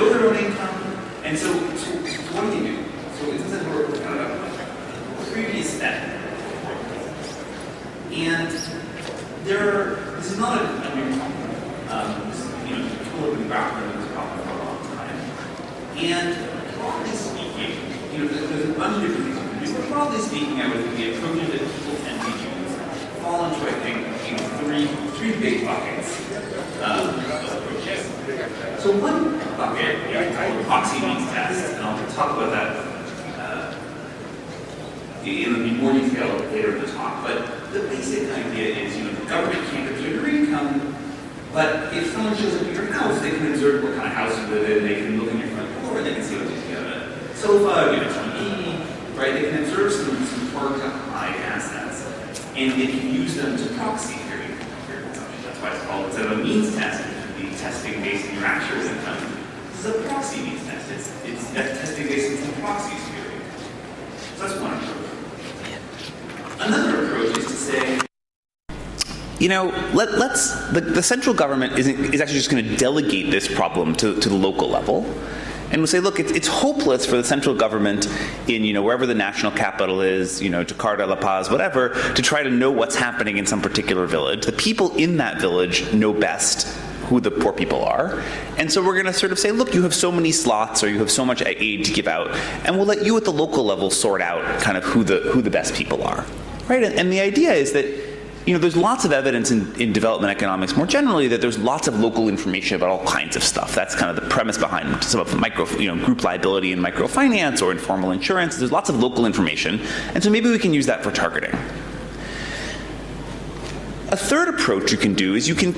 know their own income, and so what do you do? So it doesn't work kind of a previous step. And this is not a new problem. This is, people have been grappling with this problem for a long time. And broadly speaking, there's a bunch of different things you can do. But broadly speaking, I would think the approaches that people tend to use fall into, I think, three big buckets of approaches. So one bucket is called the proxy means test, and I'll talk about that in more detail later in the talk. But the basic idea is, the government can't observe your income, but if someone shows up at your house, they can observe what kind of house you live in, they can look in your front door, they can see what you have a sofa, you have a TV, right? They can observe some hard to hide assets, and they can use them to proxy your consumption. That's why it's called, instead of a means test, it would be testing based on your actual income. This is a proxy means test. It's testing based on some proxies for your income. So that's one approach. Another approach is to say, the central government is actually just going to delegate this problem to the local level. And we'll say, look, it's hopeless for the central government in, wherever the national capital is, Jakarta, La Paz, whatever, to try to know what's happening in some particular village. The people in that village know best who the poor people are. And so we're going to sort of say, look, you have so many slots or you have so much aid to give out, and we'll let you at the local level sort out kind of who the best people are. Right? And the idea is that, there's lots of evidence in development economics more generally that there's lots of local information about all kinds of stuff. That's kind of the premise behind some of group liability and microfinance or informal insurance. There's lots of local information. And so maybe we can use that for targeting. A third approach you can do is you can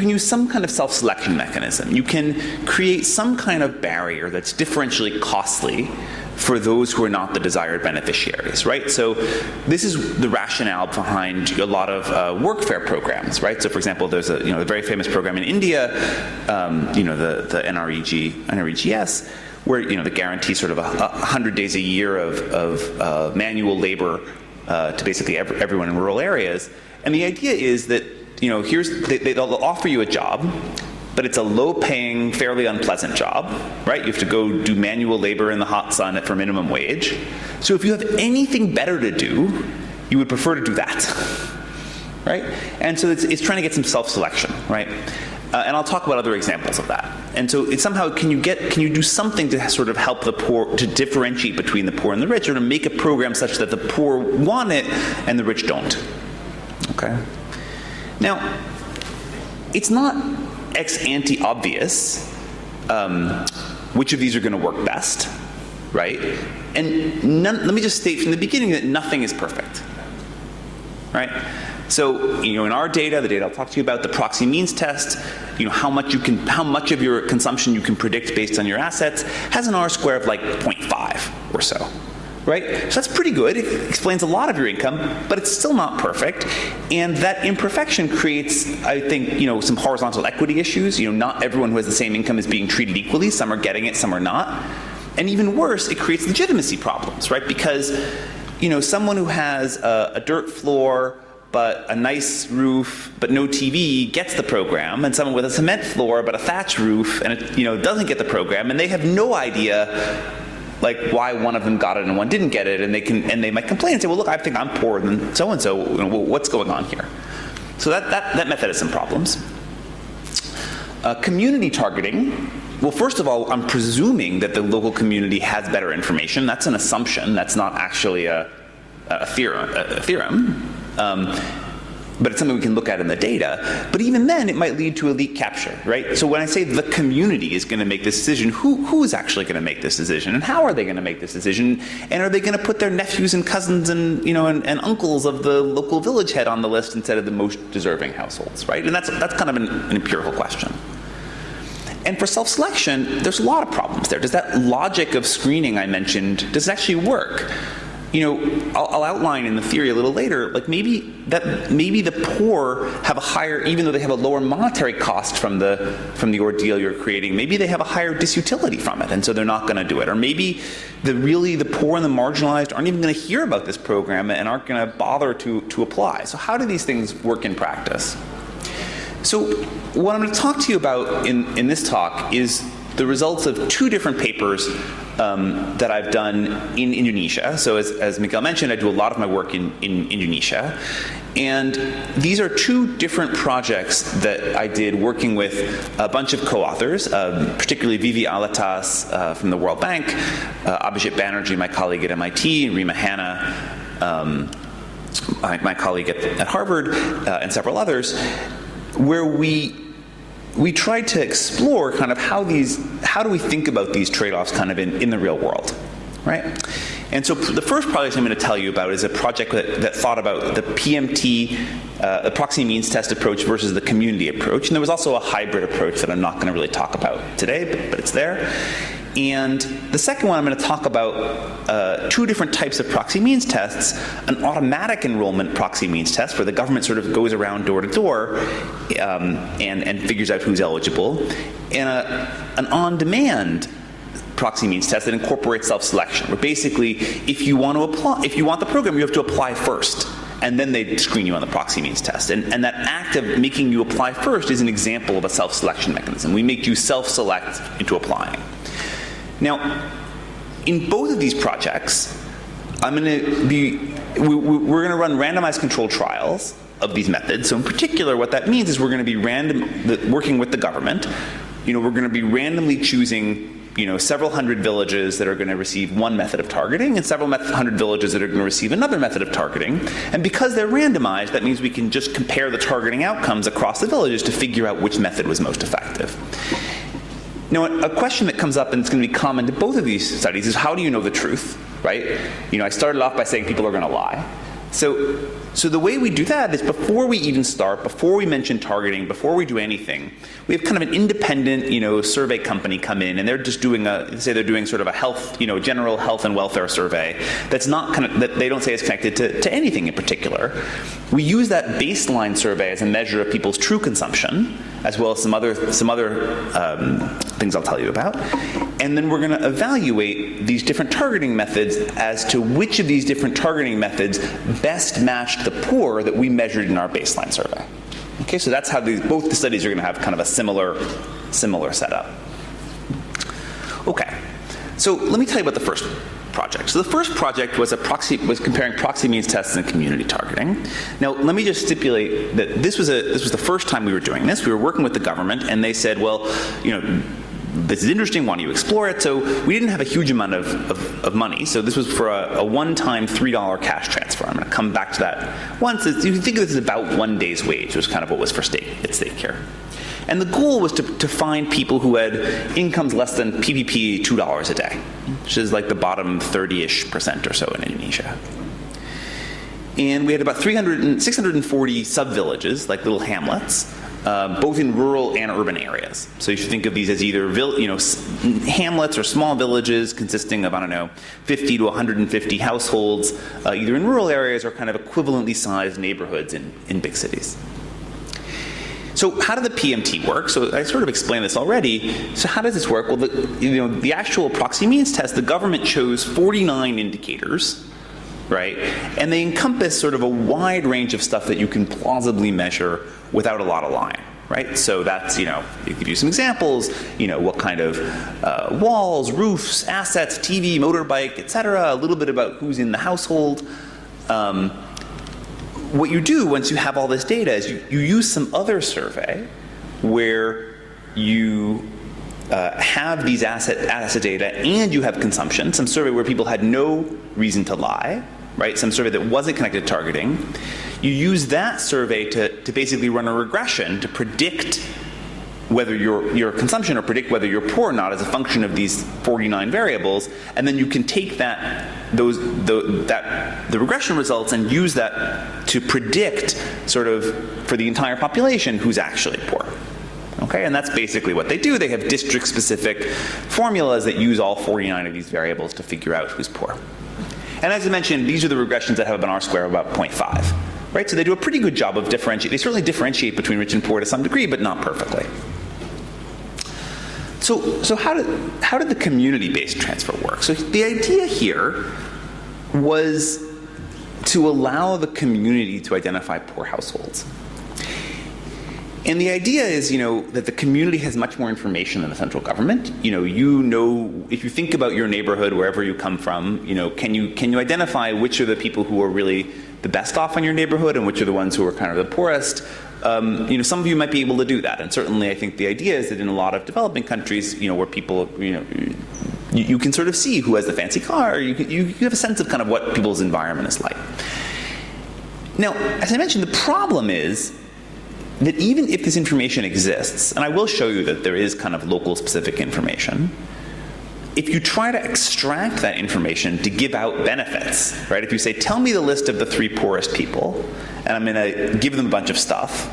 use some kind of self-selection mechanism. You can create some kind of barrier that's differentially costly for those who are not the desired beneficiaries, right? So this is the rationale behind a lot of workfare programs, right? So for example, there's a very famous program in India, the NREGS, where the guarantee sort of 100 days a year of manual labor to basically everyone in rural areas. And the idea is that they'll offer you a job, but it's a low-paying, fairly unpleasant job, right? You have to go do manual labor in the hot sun for minimum wage. So if you have anything better to do, you would prefer to do that, right? And so it's trying to get some self-selection, right? And I'll talk about other examples of that. And so it's somehow, can you do something to sort of help the poor, to differentiate between the poor and the rich, or to make a program such that the poor want it and the rich don't, okay? Now, it's not ex-ante obvious which of these are going to work best, right? And let me just state from the beginning that nothing is perfect, right? So, in our data, the data I'll talk to you about, the proxy means test, how much of your consumption you can predict based on your assets, has an R-square of like 0.5 or so, right? So that's pretty good. It explains a lot of your income, but it's still not perfect. And that imperfection creates, I think, some horizontal equity issues. Not everyone who has the same income is being treated equally. Some are getting it, some are not. And even worse, it creates legitimacy problems, right? Because, someone who has a dirt floor, but a nice roof, but no TV gets the program, and someone with a cement floor, but a thatch roof, and it, doesn't get the program, and they have no idea why one of them got it and one didn't get it, and they might complain and say, well, look, I think I'm poorer than so-and-so, what's going on here? So that method has some problems. Community targeting, well, first of all, I'm presuming that the local community has better information. That's an assumption. That's not actually a theorem. But it's something we can look at in the data. But even then, it might lead to elite capture, right? So when I say the community is going to make this decision, who is actually going to make this decision, and how are they going to make this decision? And are they going to put their nephews and cousins and and uncles of the local village head on the list instead of the most deserving households, right? And that's kind of an empirical question. And for self-selection, there's a lot of problems there. Does that logic of screening I mentioned, does it actually work? I'll outline in the theory a little later, maybe the poor have a higher, even though they have a lower monetary cost from the ordeal you're creating, maybe they have a higher disutility from it, and so they're not going to do it. Or maybe the poor and the marginalized aren't even going to hear about this program and aren't going to bother to apply. So how do these things work in practice? So what I'm going to talk to you about in this talk is the results of 2 different papers that I've done in Indonesia. So as Miguel mentioned, I do a lot of my work in Indonesia. And these are 2 different projects that I did working with a bunch of co-authors, particularly Vivi Alatas from the World Bank, Abhijit Banerjee, my colleague at MIT, and Rima Hanna, my colleague at Harvard, and several others, where we tried to explore kind of how do we think about these trade-offs kind of in the real world, right? And so the first project I'm going to tell you about is a project that thought about the PMT, the proxy means test approach versus the community approach. And there was also a hybrid approach that I'm not going to really talk about today, but it's there. And the second one, I'm going to talk about 2 different types of proxy means tests: an automatic enrollment proxy means test, where the government sort of goes around door to door and figures out who's eligible, and an on-demand proxy means test that incorporates self-selection, where basically if you want the program, you have to apply first, and then they screen you on the proxy means test. And that act of making you apply first is an example of a self-selection mechanism. We make you self-select into applying. Now, in both of these projects, we're going to run randomized controlled trials of these methods. So in particular, what that means is we're going to be working with the government. We're going to be randomly choosing several hundred villages that are going to receive one method of targeting and several hundred villages that are going to receive another method of targeting. And because they're randomized, that means we can just compare the targeting outcomes across the villages to figure out which method was most effective. Now, a question that comes up, and it's going to be common to both of these studies, is how do you know the truth, right? I started off by saying people are going to lie. So the way we do that is before we even start, before we mention targeting, before we do anything, we have kind of an independent, survey company come in, and they're just doing they're doing sort of a health, general health and welfare survey that's not that they don't say is connected to anything in particular. We use that baseline survey as a measure of people's true consumption, as well as some other things I'll tell you about. And then we're going to evaluate these different targeting methods as to which of these different targeting methods best matched the poor that we measured in our baseline survey. Okay, so that's how both the studies are going to have kind of a similar setup. Okay, so let me tell you about the first project. So the first project was comparing proxy means tests and community targeting. Now, let me just stipulate that this was the first time we were doing this. We were working with the government, and they said, well, this is interesting, why don't you explore it? So we didn't have a huge amount of money, so this was for a one-time $3 cash transfer. I'm going to come back to that once. You can think of this as about 1 day's wage, was kind of what was at stake here. And the goal was to find people who had incomes less than PPP $2 a day, which is like the bottom 30-ish% or so in Indonesia. And we had about 640 sub-villages, like little hamlets, both in rural and urban areas. So you should think of these as either hamlets or small villages consisting of, 50 to 150 households, either in rural areas or kind of equivalently sized neighborhoods in big cities. So how did the PMT work? So I sort of explained this already. So how does this work? Well, the actual proxy means test, the government chose 49 indicators, right? And they encompass sort of a wide range of stuff that you can plausibly measure without a lot of lying, right? So that's, you give you some examples, what kind of walls, roofs, assets, TV, motorbike, etc. A little bit about who's in the household. What you do once you have all this data is you use some other survey where you have these asset data and you have consumption, some survey where people had no reason to lie, right? Some survey that wasn't connected to targeting. You use that survey to basically run a regression to predict whether your consumption or predict whether you're poor or not as a function of these 49 variables, and then you can take the regression results and use that to predict sort of for the entire population who's actually poor. Okay, and that's basically what they do. They have district-specific formulas that use all 49 of these variables to figure out who's poor. And as I mentioned, these are the regressions that have an R-square of about 0.5. Right, so they do a pretty good job of differentiating. They certainly differentiate between rich and poor to some degree, but not perfectly. So how did the community-based transfer work? So the idea here was to allow the community to identify poor households. And the idea is, that the community has much more information than the central government. If you think about your neighborhood, wherever you come from, can you identify which are the people who are really the best off in your neighborhood and which are the ones who are kind of the poorest? Some of you might be able to do that. And certainly I think the idea is that in a lot of developing countries, where people, you can sort of see who has the fancy car, you have a sense of kind of what people's environment is like. Now, as I mentioned, the problem is that even if this information exists, and I will show you that there is kind of local specific information, if you try to extract that information to give out benefits, right? If you say, tell me the list of the 3 poorest people, and I'm gonna give them a bunch of stuff,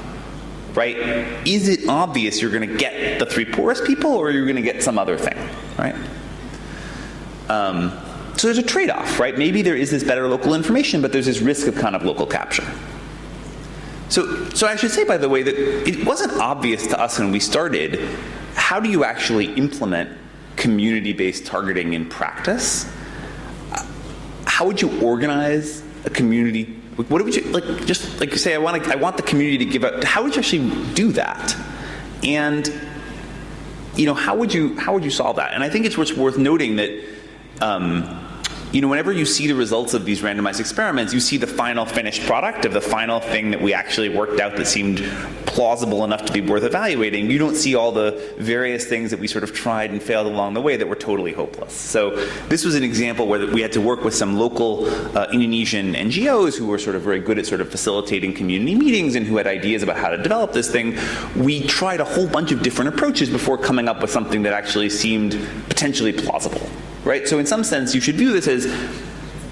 right? Is it obvious you're gonna get the 3 poorest people, or you're gonna get some other thing, right? So there's a trade-off, right? Maybe there is this better local information, but there's this risk of kind of local capture. So I should say, by the way, that it wasn't obvious to us when we started, how do you actually implement community-based targeting in practice? How would you organize a community? What would you, just like you say, I want the community to give up, how would you actually do that? And, how would you solve that? And I think it's worth noting that, whenever you see the results of these randomized experiments, you see the final finished product of the final thing that we actually worked out that seemed plausible enough to be worth evaluating. You don't see all the various things that we sort of tried and failed along the way that were totally hopeless. So this was an example where we had to work with some local Indonesian NGOs who were sort of very good at sort of facilitating community meetings and who had ideas about how to develop this thing. We tried a whole bunch of different approaches before coming up with something that actually seemed potentially plausible. Right? So in some sense, you should view this as,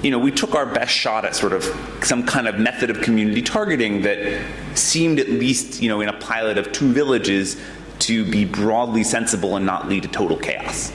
we took our best shot at sort of some kind of method of community targeting that seemed at least, in a pilot of 2 villages to be broadly sensible and not lead to total chaos.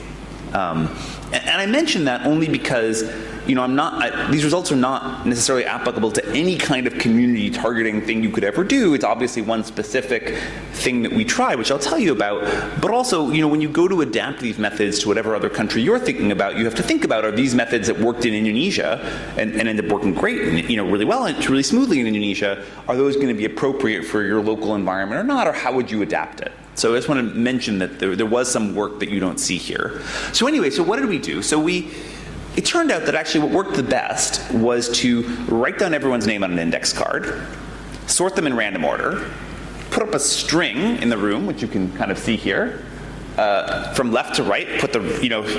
And I mention that only because, these results are not necessarily applicable to any kind of community targeting thing you could ever do. It's obviously one specific thing that we tried, which I'll tell you about. But also, when you go to adapt these methods to whatever other country you're thinking about, you have to think about, are these methods that worked in Indonesia and ended up working great and, really well and really smoothly in Indonesia, are those going to be appropriate for your local environment or not, or how would you adapt it? So I just want to mention that there was some work that you don't see here. So anyway, so what did we do? So it turned out that actually what worked the best was to write down everyone's name on an index card, sort them in random order, put up a string in the room, which you can kind of see here, from left to right,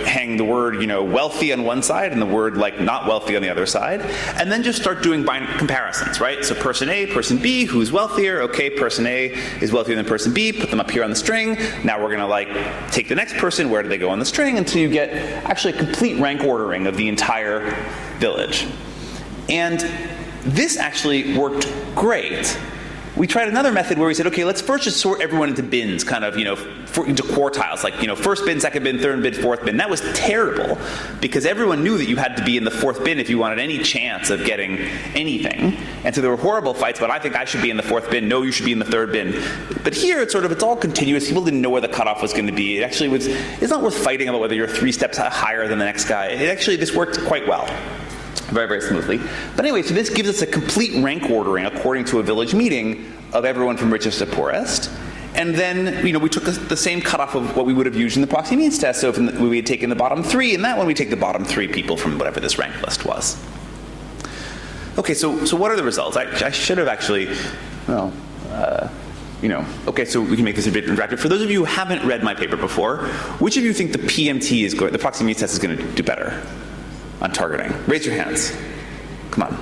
hang the word, wealthy on one side and the word not wealthy on the other side, and then just start doing comparisons, right? So person A, person B, who's wealthier? Okay, person A is wealthier than person B, put them up here on the string. Now we're gonna take the next person, where do they go on the string, until you get actually a complete rank ordering of the entire village. And this actually worked great. We tried another method where we said, okay, let's first just sort everyone into bins, kind of, into quartiles, first bin, second bin, third bin, fourth bin. That was terrible, because everyone knew that you had to be in the 4th bin if you wanted any chance of getting anything. And so there were horrible fights, but I think I should be in the 4th bin. No, you should be in the 3rd bin. But here, it's all continuous. People didn't know where the cutoff was going to be. It's not worth fighting about whether you're 3 steps higher than the next guy. This worked quite well. Very, very smoothly. But anyway, so this gives us a complete rank ordering according to a village meeting of everyone from richest to poorest. And then, we took the same cutoff of what we would have used in the proxy means test. So if we had taken the bottom 3, in that one we take the bottom 3 people from whatever this rank list was. Okay, so what are the results? I should have actually, okay, so we can make this a bit interactive. For those of you who haven't read my paper before, which of you think the PMT the proxy means test is going to do better on targeting? Raise your hands. Come on.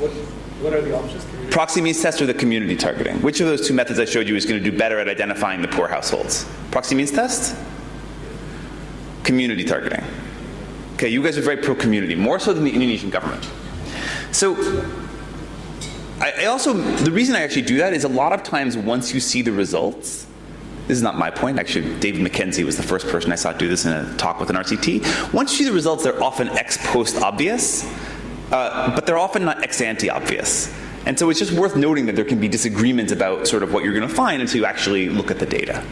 What are the options? Proxy means test or the community targeting? Which of those 2 methods I showed you is going to do better at identifying the poor households? Proxy means test? Community targeting. Okay, you guys are very pro-community, more so than the Indonesian government. So, the reason I actually do that is a lot of times once you see the results, this is not my point, actually David McKenzie was the first person I saw do this in a talk with an RCT. Once you see the results, they're often ex post obvious, but they're often not ex ante obvious. And so it's just worth noting that there can be disagreements about sort of what you're going to find until you actually look at the data.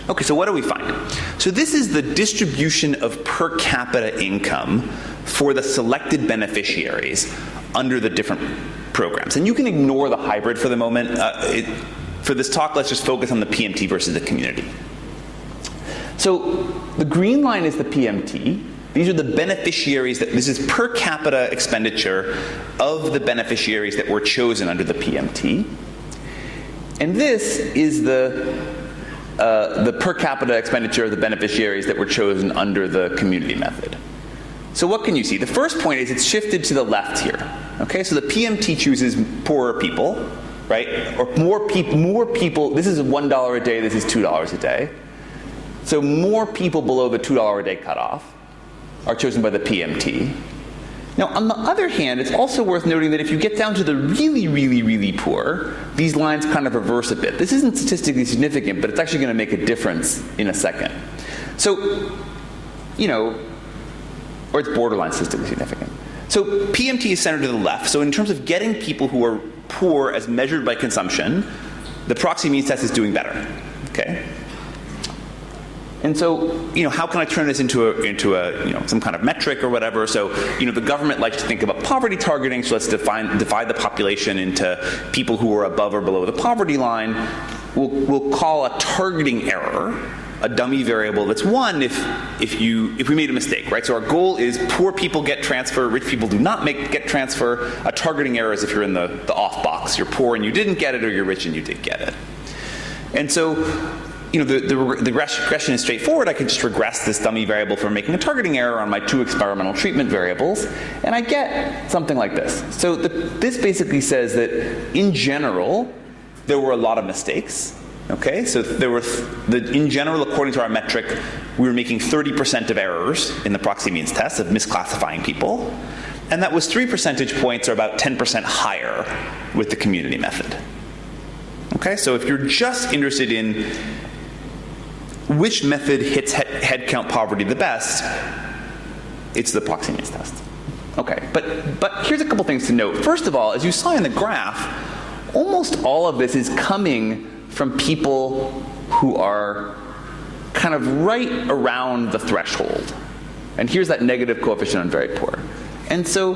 Okay, so what do we find? So this is the distribution of per capita income for the selected beneficiaries under the different programs. And you can ignore the hybrid for the moment. for this talk, let's just focus on the PMT versus the community. So the green line is the PMT. These are the beneficiaries this is per capita expenditure of the beneficiaries that were chosen under the PMT. And this is the per capita expenditure of the beneficiaries that were chosen under the community method. So what can you see? The first point is it's shifted to the left here. Okay, so the PMT chooses poorer people, right? Or more people, this is $1 a day, this is $2 a day. So more people below the $2 a day cutoff are chosen by the PMT. Now, on the other hand, it's also worth noting that if you get down to the really, really, really poor, these lines kind of reverse a bit. This isn't statistically significant, but it's actually going to make a difference in a second. So, you know, or it's borderline statistically significant. So PMT is centered to the left. So in terms of getting people who are poor as measured by consumption, the proxy means test is doing better. Okay. And so, you know, how can I turn this into a you know, some kind of metric or whatever? So, you know, the government likes to think about poverty targeting. So let's divide the population into people who are above or below the poverty line. We'll call a targeting error a dummy variable that's 1 if we made a mistake, right? So our goal is poor people get transfer, rich people do not get transfer. A targeting error is if you're in the off box. You're poor and you didn't get it, or you're rich and you did get it. And so, you know, the regression is straightforward. I can just regress this dummy variable for making a targeting error on my 2 experimental treatment variables, and I get something like this. So this basically says that in general, there were a lot of mistakes. Okay, so there were in general, according to our metric, we were making 30% of errors in the proxy means test of misclassifying people, and that was 3 percentage points, or about 10% higher, with the community method. Okay, so if you're just interested in which method hits headcount poverty the best, it's the proxy means test. Okay, but here's a couple things to note. First of all, as you saw in the graph, almost all of this is coming from people who are kind of right around the threshold. And here's that negative coefficient on very poor. And so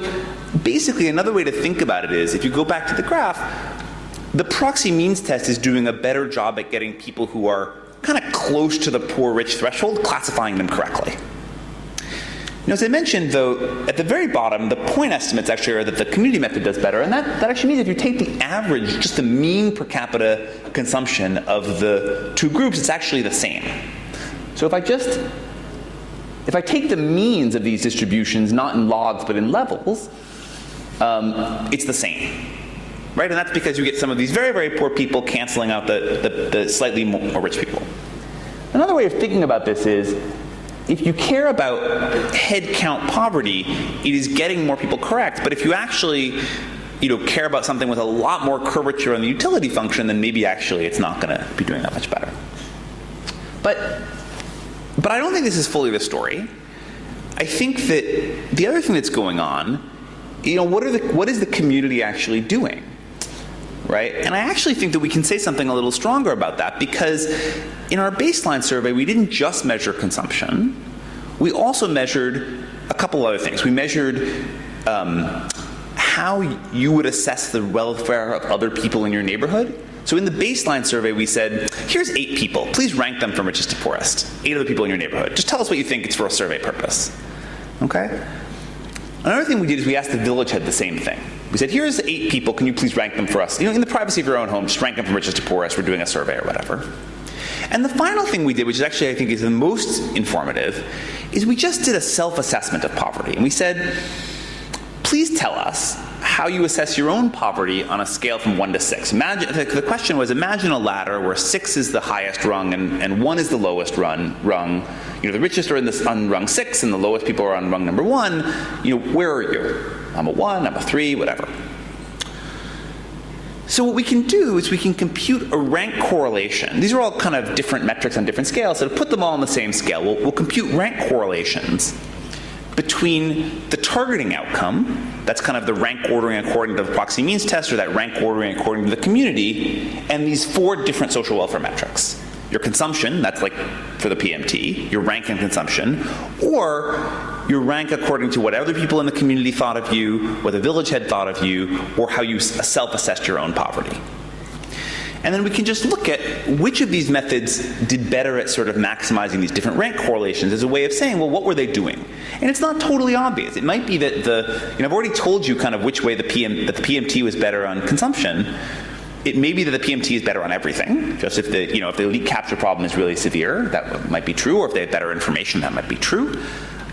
basically another way to think about it is, if you go back to the graph, the proxy means test is doing a better job at getting people who are kind of close to the poor-rich threshold, classifying them correctly. Now, as I mentioned, though, at the very bottom, the point estimates actually are that the community method does better, and that actually means if you take the average, just the mean per capita consumption of the 2 groups, it's actually the same. So if I take the means of these distributions, not in logs but in levels, it's the same. Right? And that's because you get some of these very, very poor people canceling out the slightly more rich people. Another way of thinking about this is, if you care about head count poverty, it is getting more people correct. But if you actually, you know, care about something with a lot more curvature on the utility function, then maybe actually it's not going to be doing that much better. But I don't think this is fully the story. I think that the other thing that's going on, you know, what is the community actually doing? Right? And I actually think that we can say something a little stronger about that, because in our baseline survey, we didn't just measure consumption. We also measured a couple other things. We measured how you would assess the welfare of other people in your neighborhood. So in the baseline survey, we said, here's 8 people. Please rank them from richest to poorest. 8 of the people in your neighborhood. Just tell us what you think. It's for a survey purpose. Okay? Another thing we did is we asked the village head the same thing. We said, here's 8 people, can you please rank them for us? You know, in the privacy of your own home, just rank them from richest to poorest, we're doing a survey or whatever. And the final thing we did, which is actually I think is the most informative, is we just did a self-assessment of poverty. And we said, please tell us how you assess your own poverty on a scale from 1 to 6. Imagine, the question was, imagine a ladder where 6 is the highest rung and 1 is the lowest rung. You know, the richest are on rung 6 and the lowest people are on rung number 1. You know, where are you? I'm a 1, I'm a 3, whatever. So what we can do is we can compute a rank correlation. These are all kind of different metrics on different scales, so to put them all on the same scale, we'll compute rank correlations between the targeting outcome, that's kind of the rank ordering according to the proxy means test, or that rank ordering according to the community, and these 4 different social welfare metrics. Your consumption, that's like for the PMT, your rank in consumption, or your rank according to what other people in the community thought of you, what the village head thought of you, or how you self-assessed your own poverty. And then we can just look at which of these methods did better at sort of maximizing these different rank correlations as a way of saying, well, what were they doing? And it's not totally obvious. It might be that I've already told you kind of which way that the PMT was better on consumption. It may be that the PMT is better on everything. Just if the elite capture problem is really severe, that might be true, or if they have better information, that might be true.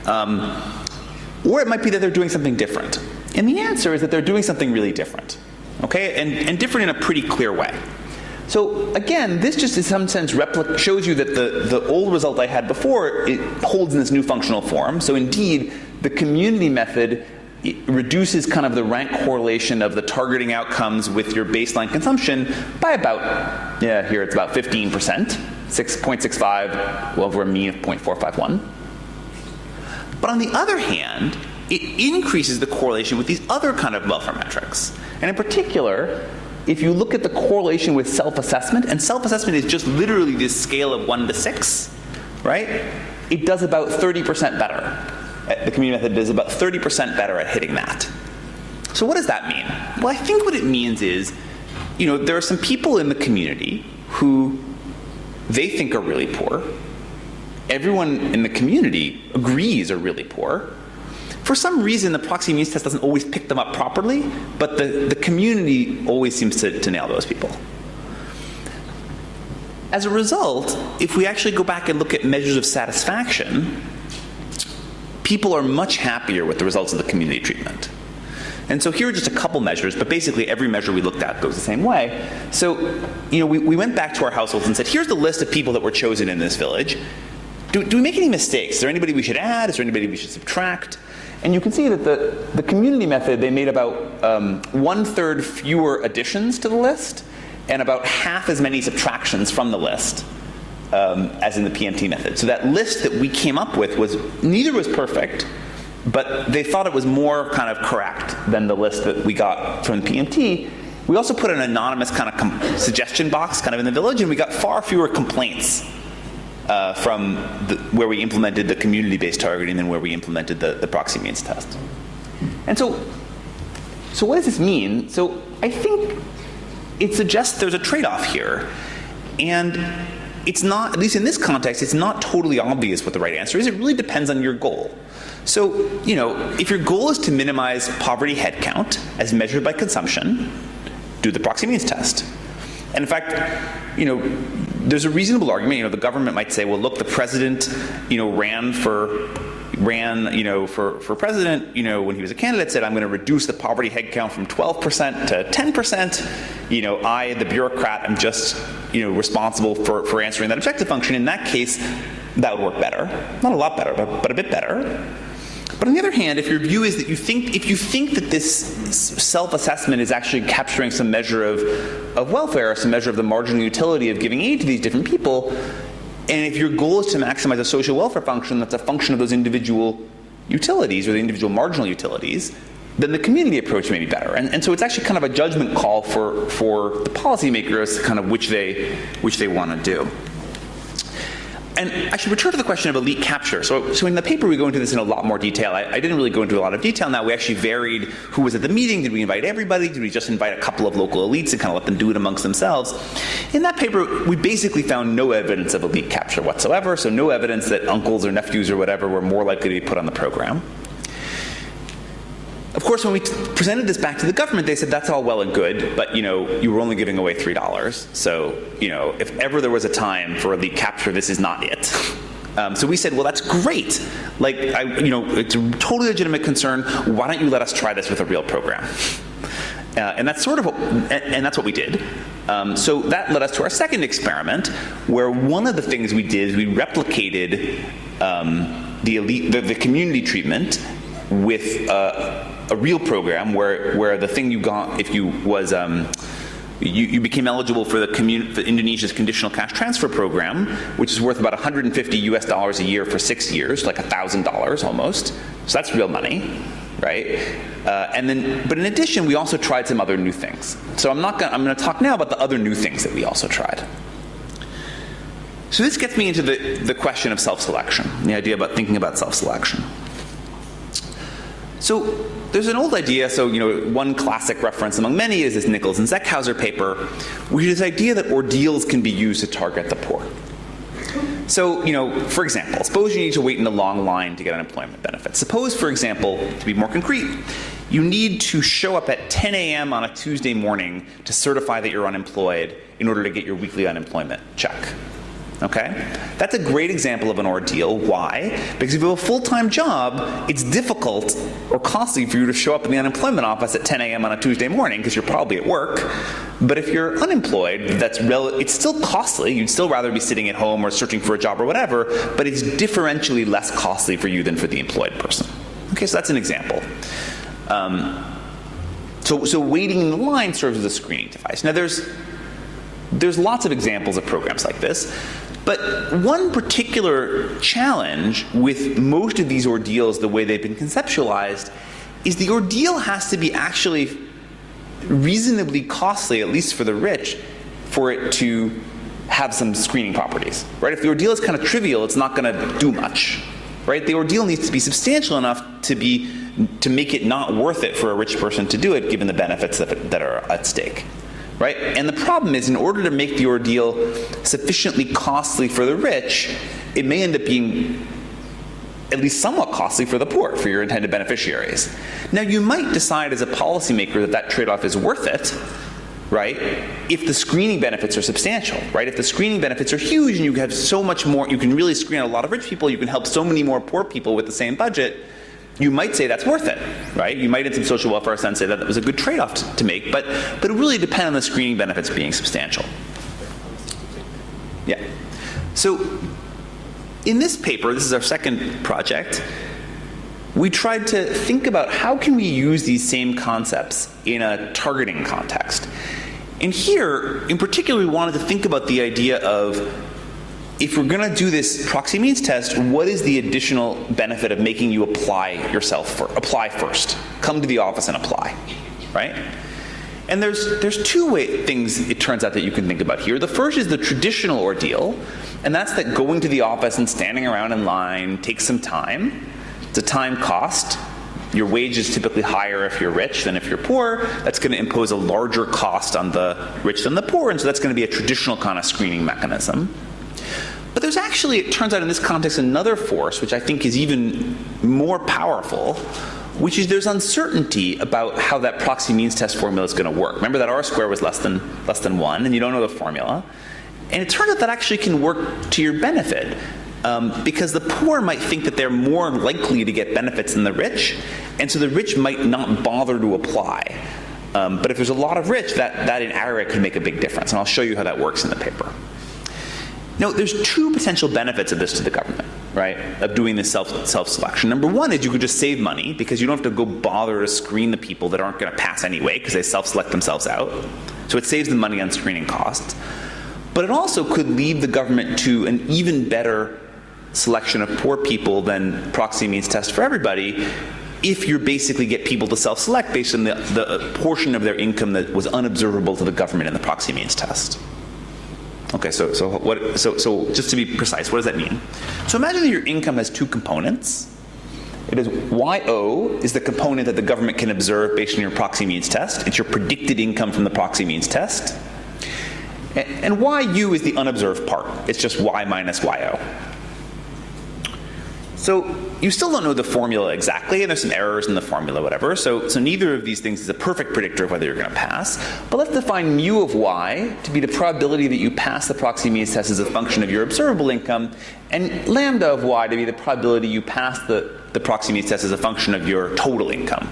Or it might be that they're doing something different. And the answer is that they're doing something really different, okay? And different in a pretty clear way. So again, this just in some sense shows you that the old result I had before, it holds in this new functional form. So indeed, the community method reduces kind of the rank correlation of the targeting outcomes with your baseline consumption by about, here it's about 15%, 6.65 over a mean of 0.451. But on the other hand, it increases the correlation with these other kind of welfare metrics. And in particular, if you look at the correlation with self-assessment, and self-assessment is just literally this scale of 1 to 6, right? It does about 30% better. The community method does about 30% better at hitting that. So what does that mean? Well, I think what it means is, there are some people in the community who they think are really poor. Everyone in the community agrees are really poor. For some reason, the proxy means test doesn't always pick them up properly, but the community always seems to nail those people. As a result, if we actually go back and look at measures of satisfaction, people are much happier with the results of the community treatment. And so here are just a couple measures, but basically every measure we looked at goes the same way. So, we went back to our households and said, here's the list of people that were chosen in this village. Do we make any mistakes? Is there anybody we should add? Is there anybody we should subtract? And you can see that the community method, they made about 1/3 fewer additions to the list and about half as many subtractions from the list as in the PMT method. So that list that we came up with neither was perfect, but they thought it was more kind of correct than the list that we got from the PMT. We also put an anonymous kind of suggestion box kind of in the village, and we got far fewer complaints from where we implemented the community-based targeting than where we implemented the proxy means test. And so what does this mean? So I think it suggests there's a trade-off here. And it's not, at least in this context, it's not totally obvious what the right answer is. It really depends on your goal. So, if your goal is to minimize poverty headcount as measured by consumption, do the proxy means test. And in fact, there's a reasonable argument. The government might say, well, look, the president, ran for president, when he was a candidate, said, I'm going to reduce the poverty headcount from 12% to 10%. I, the bureaucrat, am just, responsible for answering that objective function. In that case, that would work better. Not a lot better, but a bit better. But on the other hand, if your view is that if you think that this self-assessment is actually capturing some measure of welfare, some measure of the marginal utility of giving aid to these different people, and if your goal is to maximize a social welfare function that's a function of those individual utilities or the individual marginal utilities, then the community approach may be better. And so it's actually kind of a judgment call for the policymakers, kind of which they want to do. And I should return to the question of elite capture. So in the paper we go into this in a lot more detail. I didn't really go into a lot of detail now. We actually varied who was at the meeting. Did we invite everybody? Did we just invite a couple of local elites and kind of let them do it amongst themselves? In that paper, we basically found no evidence of elite capture whatsoever, so no evidence that uncles or nephews or whatever were more likely to be put on the program. Of course, when we presented this back to the government, they said that's all well and good, but you were only giving away $3. So if ever there was a time for elite capture, this is not it. So we said, well, that's great. It's a totally legitimate concern. Why don't you let us try this with a real program? And that's that's what we did. So that led us to our second experiment, where one of the things we did is we replicated the community treatment with a real program where the thing you got if you was you became eligible for for Indonesia's conditional cash transfer program, which is worth about $150 a year for 6 years, like $1,000 almost. So that's real money, right? But in addition, we also tried some other new things. So I'm going to talk now about the other new things that we also tried. So this gets me into the question of self-selection, the idea about thinking about self-selection. So there's an old idea, so one classic reference among many is this Nichols and Zeckhauser paper, which is this idea that ordeals can be used to target the poor. So, for example, suppose you need to wait in a long line to get unemployment benefits. Suppose, for example, to be more concrete, you need to show up at 10 a.m. on a Tuesday morning to certify that you're unemployed in order to get your weekly unemployment check. Okay? That's a great example of an ordeal. Why? Because if you have a full-time job, it's difficult or costly for you to show up in the unemployment office at 10 a.m. on a Tuesday morning because you're probably at work. But if you're unemployed, it's still costly. You'd still rather be sitting at home or searching for a job or whatever, but it's differentially less costly for you than for the employed person. Okay, so that's an example. So waiting in the line serves as a screening device. Now there's lots of examples of programs like this, but one particular challenge with most of these ordeals, the way they've been conceptualized, is the ordeal has to be actually reasonably costly, at least for the rich, for it to have some screening properties, right? If the ordeal is kind of trivial, it's not going to do much, right? The ordeal needs to be substantial enough to make it not worth it for a rich person to do it, given the benefits that are at stake. Right? And the problem is, in order to make the ordeal sufficiently costly for the rich, it may end up being at least somewhat costly for the poor, for your intended beneficiaries. Now, you might decide as a policymaker that trade-off is worth it, right, if the screening benefits are substantial, right? If the screening benefits are huge and you have so much more, you can really screen a lot of rich people, you can help so many more poor people with the same budget, you might say that's worth it, right? You might in some social welfare sense say that was a good trade-off to make, but it really depends on the screening benefits being substantial. Yeah. So in this paper, this is our second project, we tried to think about how can we use these same concepts in a targeting context. And here, in particular, we wanted to think about the idea of, if we're going to do this proxy means test, what is the additional benefit of making you apply first? Come to the office and apply, right? And there's two things it turns out that you can think about here. The first is the traditional ordeal, and that's that going to the office and standing around in line takes some time. It's a time cost. Your wage is typically higher if you're rich than if you're poor. That's going to impose a larger cost on the rich than the poor, and so that's going to be a traditional kind of screening mechanism. But there's actually, it turns out in this context, another force which I think is even more powerful, which is there's uncertainty about how that proxy means test formula is going to work. Remember that R squared was less than 1, and you don't know the formula. And it turns out that actually can work to your benefit, because the poor might think that they're more likely to get benefits than the rich, and so the rich might not bother to apply. But if there's a lot of rich, that in aggregate could make a big difference, and I'll show you how that works in the paper. Now, there's two potential benefits of this to the government, right, of doing this self-selection. Number one is you could just save money because you don't have to go bother to screen the people that aren't going to pass anyway because they self-select themselves out. So it saves the money on screening costs. But it also could lead the government to an even better selection of poor people than proxy means test for everybody if you basically get people to self-select based on the portion of their income that was unobservable to the government in the proxy means test. Okay, so just to be precise, what does that mean? So imagine that your income has two components. It is YO is the component that the government can observe based on your proxy means test. It's your predicted income from the proxy means test. And YU is the unobserved part. It's just Y minus YO. So you still don't know the formula exactly, and there's some errors in the formula, whatever. So neither of these things is a perfect predictor of whether you're going to pass. But let's define mu of y to be the probability that you pass the proxy means test as a function of your observable income, and lambda of y to be the probability you pass the proxy means test as a function of your total income.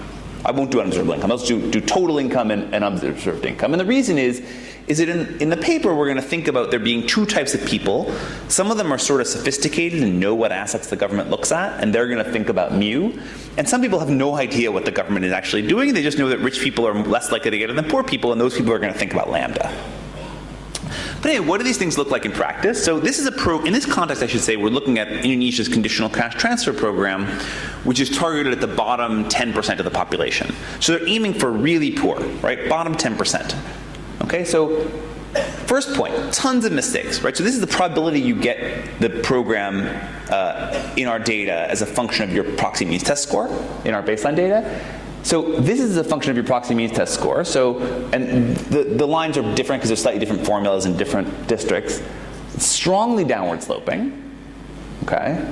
I won't do unobservable income. Let's do total income and unobserved income. And the reason is that in the paper we're going to think about there being two types of people. Some of them are sort of sophisticated and know what assets the government looks at, and they're going to think about mu. And some people have no idea what the government is actually doing. They just know that rich people are less likely to get it than poor people, and those people are going to think about lambda. But anyway, what do these things look like in practice? So this is in this context, I should say, we're looking at Indonesia's conditional cash transfer program, which is targeted at the bottom 10% of the population. So they're aiming for really poor, right? Bottom 10%. Okay, so First point, tons of mistakes, right? So this is the probability you get the program in our data as a function of your proxy means test score in our baseline data. So this is a function of your proxy means test score. So, and the lines are different because there's slightly different formulas in different districts. It's strongly downward sloping, okay?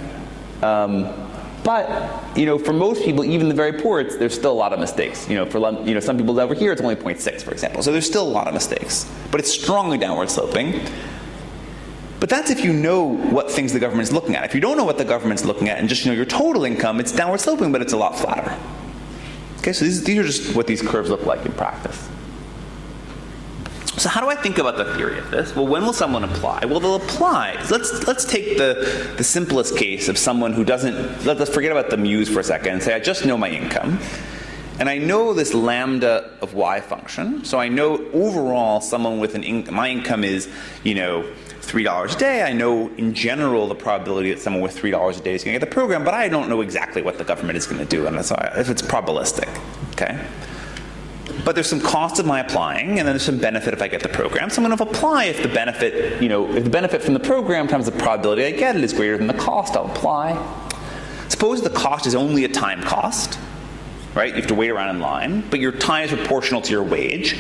But for most people, even the very poor, there's still a lot of mistakes. For some people over here, it's only 0.6, for example. So there's still a lot of mistakes, but it's strongly downward sloping. But that's if you know what things the government's looking at. If you don't know what the government's looking at and just know your total income, it's downward sloping, but it's a lot flatter. Okay, so these are just what these curves look like in practice. So how do I think about the theory of this? Well, when will someone apply? Well, they'll apply. Let's take the simplest case of someone who doesn't, let's forget about the muse for a second and say, I just know my income. And I know this lambda of y function. So I know overall someone with my income is, $3 a day. I know in general the probability that someone with $3 a day is going to get the program, but I don't know exactly what the government is going to do, and if it's probabilistic, okay? But there's some cost of my applying, and then there's some benefit if I get the program. So I'm going to apply if the benefit, if the benefit from the program times the probability I get it is greater than the cost, I'll apply. Suppose the cost is only a time cost, right? You have to wait around in line, but your time is proportional to your wage.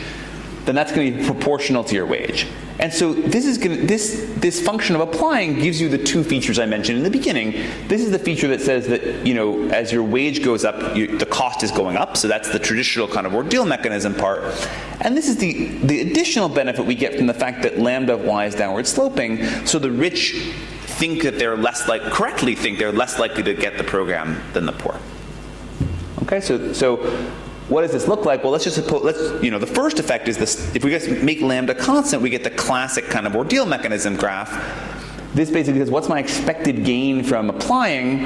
Then that's going to be proportional to your wage. And so this function of applying gives you the two features I mentioned in the beginning. This is the feature that says that, as your wage goes up, the cost is going up. So that's the traditional kind of ordeal mechanism part. And this is the additional benefit we get from the fact that lambda of y is downward sloping. So the rich think that correctly think they're less likely to get the program than the poor. Okay, so what does this look like? Well, let's just suppose, the first effect is this, if we just make lambda constant, we get the classic kind of ordeal mechanism graph. This basically says, what's my expected gain from applying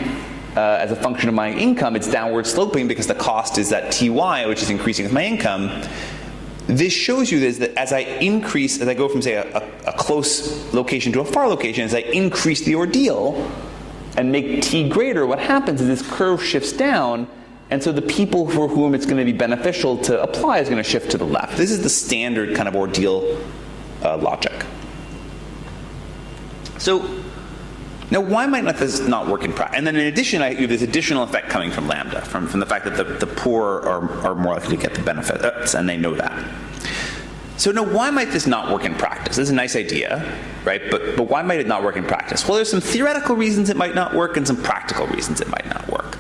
as a function of my income? It's downward sloping because the cost is that ty, which is increasing with my income. This shows you this, that as I go from, say, a close location to a far location, as I increase the ordeal and make t greater, what happens is this curve shifts down. And so the people for whom it's going to be beneficial to apply is going to shift to the left. This is the standard kind of ordeal logic. So now why might this not work in practice? And then in addition, you have this additional effect coming from lambda, from the fact that the poor are more likely to get the benefits, and they know that. So now why might this not work in practice? This is a nice idea, right? But why might it not work in practice? Well, there's some theoretical reasons it might not work and some practical reasons it might not work.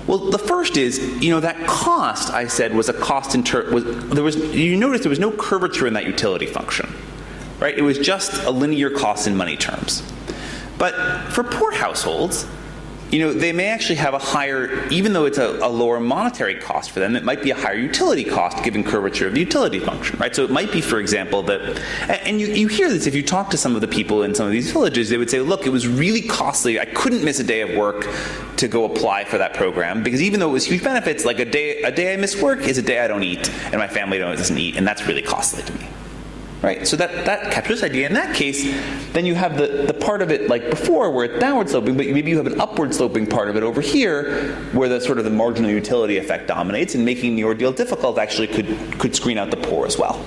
Well, the first is, that cost I said was a cost you notice there was no curvature in that utility function, right? It was just a linear cost in money terms. But for poor households, they may actually have a higher, even though it's a lower monetary cost for them, it might be a higher utility cost given curvature of the utility function, right? So it might be, for example, that, and you hear this if you talk to some of the people in some of these villages, they would say, look, it was really costly. I couldn't miss a day of work to go apply for that program because even though it was huge benefits, like a day I miss work is a day I don't eat and my family doesn't eat, and that's really costly to me. Right, so that captures this idea. In that case, then you have the part of it like before where it's downward sloping, but maybe you have an upward sloping part of it over here where the sort of the marginal utility effect dominates, and making the ordeal difficult actually could screen out the poor as well.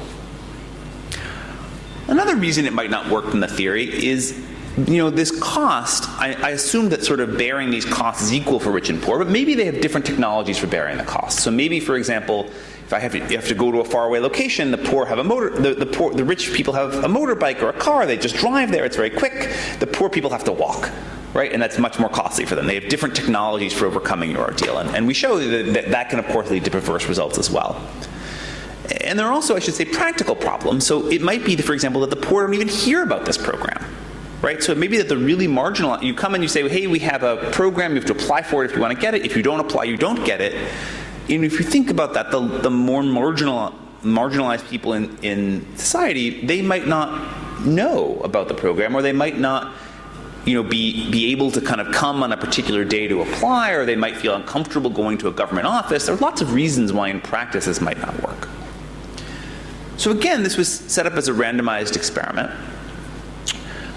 Another reason it might not work from the theory is, this cost, I assume that sort of bearing these costs is equal for rich and poor, but maybe they have different technologies for bearing the costs. So maybe, for example, if you have to go to a faraway location, the poor have the rich people have a motorbike or a car, they just drive there, it's very quick. The poor people have to walk, right? And that's much more costly for them. They have different technologies for overcoming your ordeal. And we show that can, of course, lead to perverse results as well. And there are also, I should say, practical problems. So it might be, for example, that the poor don't even hear about this program. Right? So it may be that the really marginal, you come and you say, well, hey, we have a program, you have to apply for it if you want to get it. If you don't apply, you don't get it. And if you think about that, the more marginalized people in society, they might not know about the program, or they might not be able to kind of come on a particular day to apply, or they might feel uncomfortable going to a government office. There are lots of reasons why in practice this might not work. So again, this was set up as a randomized experiment.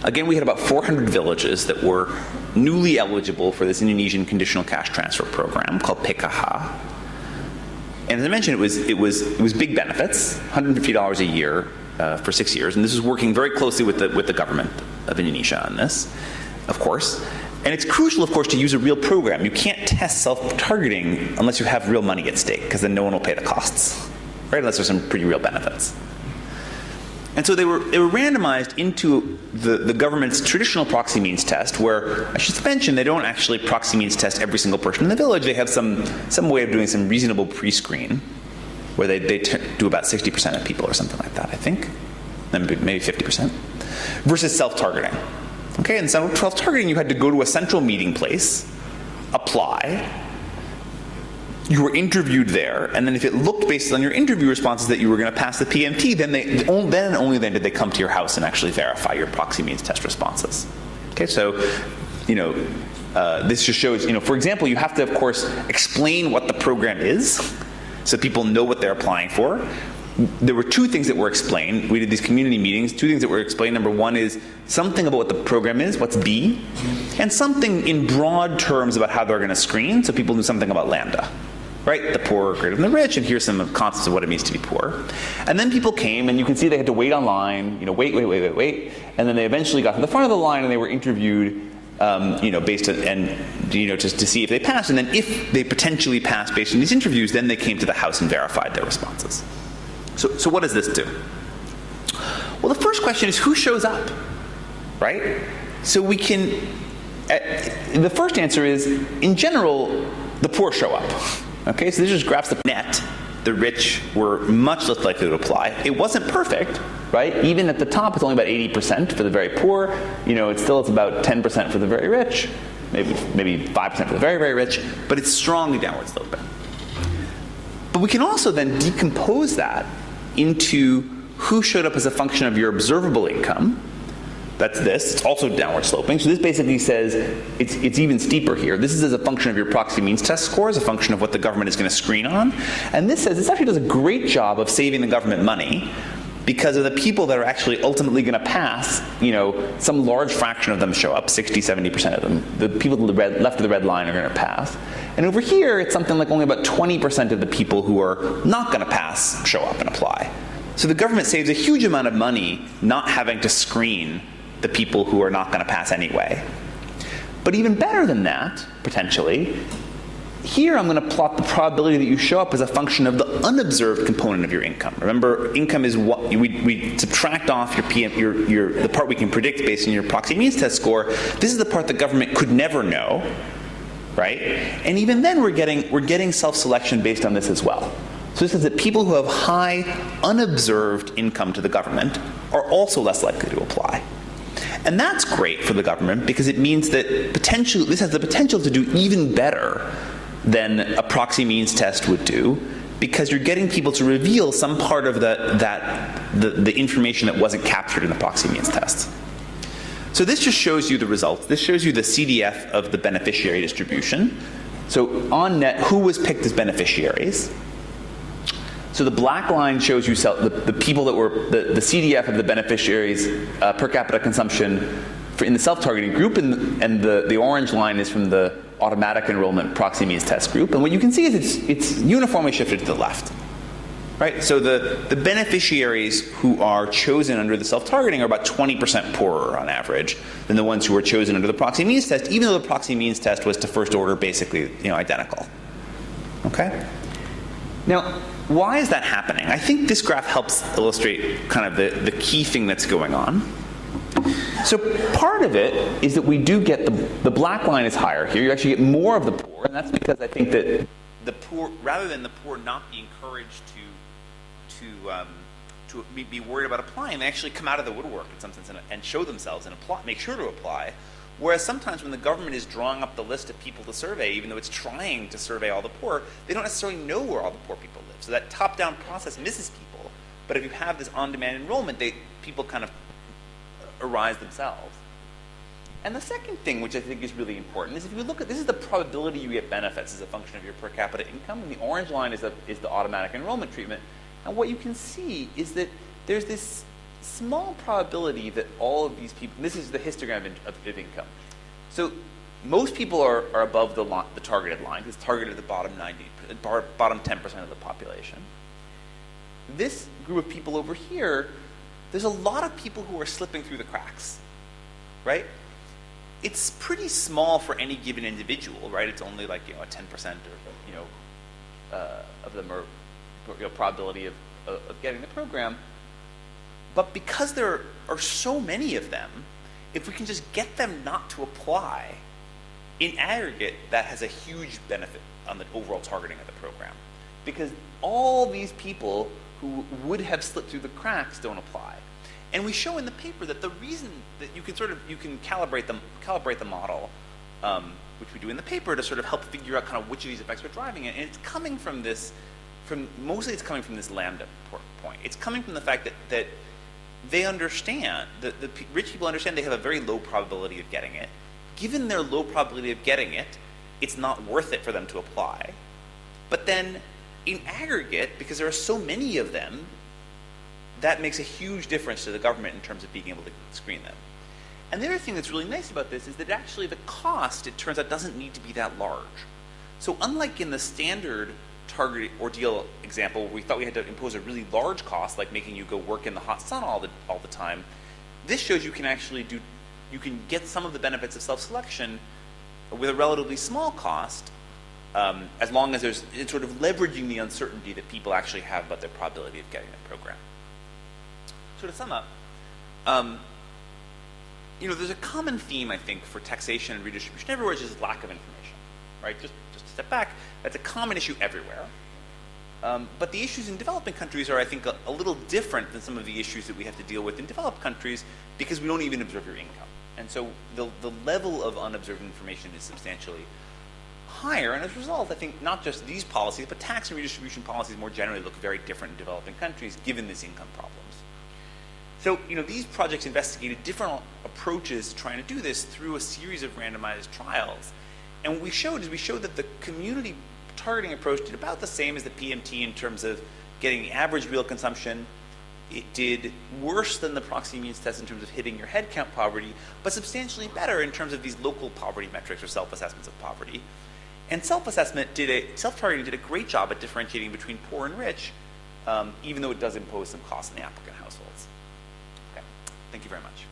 Again, we had about 400 villages that were newly eligible for this Indonesian conditional cash transfer program called PKH. And as I mentioned, it was big benefits, $150 a year, for 6 years, and this is working very closely with the government of Indonesia on this, of course. And it's crucial, of course, to use a real program. You can't test self-targeting unless you have real money at stake, because then no one will pay the costs, right? Unless there's some pretty real benefits. And so they were randomized into the government's traditional proxy means test, where I should mention they don't actually proxy means test every single person in the village. They have some way of doing some reasonable pre-screen, where they do about 60% of people or something like that, I think, maybe 50%, versus self-targeting. Okay, in self-targeting, you had to go to a central meeting place, apply. You were interviewed there, and then if it looked based on your interview responses that you were going to pass the PMT, then and only then did they come to your house and actually verify your proxy means test responses. Okay, so, this just shows, for example, you have to, of course, explain what the program is, so people know what they're applying for. There were two things that were explained. We did these community meetings. Two things that were explained. Number one is something about what the program is, what's B, and something in broad terms about how they're going to screen, so people knew something about lambda. Right? The poor are greater than the rich, and here's some concepts of what it means to be poor. And then people came, and you can see they had to wait online, wait, and then they eventually got to the front of the line, and they were interviewed, based on, and just to see if they passed. And then if they potentially passed based on these interviews, then they came to the house and verified their responses. So what does this do? Well, the first question is who shows up, right? So we can, the first answer is, in general, the poor show up. Okay, so this just graphs the net. The rich were much less likely to apply. It wasn't perfect, right? Even at the top, it's only about 80% for the very poor. It's about 10% for the very rich, maybe 5% for the very, very rich, but it's strongly downward sloping. But we can also then decompose that into who showed up as a function of your observable income. That's this. It's also downward sloping. So this basically says it's even steeper here. This is as a function of your proxy means test score, as a function of what the government is going to screen on. And this says this actually does a great job of saving the government money, because of the people that are actually ultimately going to pass, some large fraction of them show up, 60, 70% of them. The people to the left of the red line are going to pass. And over here, it's something like only about 20% of the people who are not going to pass show up and apply. So the government saves a huge amount of money not having to screen the people who are not going to pass anyway. But even better than that, potentially, here I'm going to plot the probability that you show up as a function of the unobserved component of your income. Remember, income is what we subtract off the part we can predict based on your proxy means test score. This is the part the government could never know, right? And even then, we're getting self-selection based on this as well. So this is that people who have high unobserved income to the government are also less likely to apply. And that's great for the government, because it means that this has the potential to do even better than a proxy means test would do, because you're getting people to reveal some part of the information that wasn't captured in the proxy means test. So this just shows you the results. This shows you the CDF of the beneficiary distribution. So on net, who was picked as beneficiaries? So the black line shows you the people that were the CDF of the beneficiaries per capita consumption in the self-targeting group, and the orange line is from the automatic enrollment proxy means test group. And what you can see is it's uniformly shifted to the left, right? So the beneficiaries who are chosen under the self-targeting are about 20% poorer on average than the ones who were chosen under the proxy means test, even though the proxy means test was to first order basically identical. Okay? Now, why is that happening? I think this graph helps illustrate kind of the key thing that's going on. So part of it is that we do get the black line is higher here. You actually get more of the poor, and that's because I think that the poor, rather than the poor not be encouraged to be worried about applying, they actually come out of the woodwork in some sense and show themselves and apply, make sure to apply. Whereas sometimes when the government is drawing up the list of people to survey, even though it's trying to survey all the poor, they don't necessarily know where all the poor people live. So that top-down process misses people. But if you have this on-demand enrollment, people kind of arise themselves. And the second thing, which I think is really important, is if you look at this is the probability you get benefits as a function of your per capita income, and the orange line is the automatic enrollment treatment. And what you can see is that there's this small probability that all of these people, this is the histogram of income. So most people are above the targeted line, because it's targeted at the bottom 10% of the population. This group of people over here there's a lot of people who are slipping through the cracks, right? It's pretty small for any given individual, right? It's only like, a 10% of them are probability of getting the program. But because there are so many of them, if we can just get them not to apply, in aggregate, that has a huge benefit on the overall targeting of the program. Because all these people who would have slipped through the cracks don't apply. And we show in the paper that the reason that you can calibrate the model, which we do in the paper to sort of help figure out kind of which of these effects are driving it, and it's coming from mostly it's coming from this lambda point. It's coming from the fact that they understand, the rich people understand they have a very low probability of getting it. Given their low probability of getting it, it's not worth it for them to apply. But then in aggregate, because there are so many of them, that makes a huge difference to the government in terms of being able to screen them. And the other thing that's really nice about this is that actually the cost, it turns out, doesn't need to be that large. So unlike in the standard target ordeal example, where we thought we had to impose a really large cost, like making you go work in the hot sun all the time, this shows you can actually you can get some of the benefits of self-selection with a relatively small cost, as long as it's sort of leveraging the uncertainty that people actually have about their probability of getting the program. So to sum up, there's a common theme, I think, for taxation and redistribution everywhere, which is lack of information, right? Just to step back, that's a common issue everywhere. But the issues in developing countries are, I think, a little different than some of the issues that we have to deal with in developed countries because we don't even observe your income. And so the level of unobserved information is substantially higher. And as a result, I think not just these policies, but tax and redistribution policies more generally look very different in developing countries given this income problems. So, these projects investigated different approaches to trying to do this through a series of randomized trials. And what we showed that the community targeting approach did about the same as the PMT in terms of getting the average real consumption. It did worse than the proxy means test in terms of hitting your headcount poverty, but substantially better in terms of these local poverty metrics or self-assessments of poverty. And self-targeting did a great job at differentiating between poor and rich, even though it does impose some costs on the applicant households. Okay, thank you very much.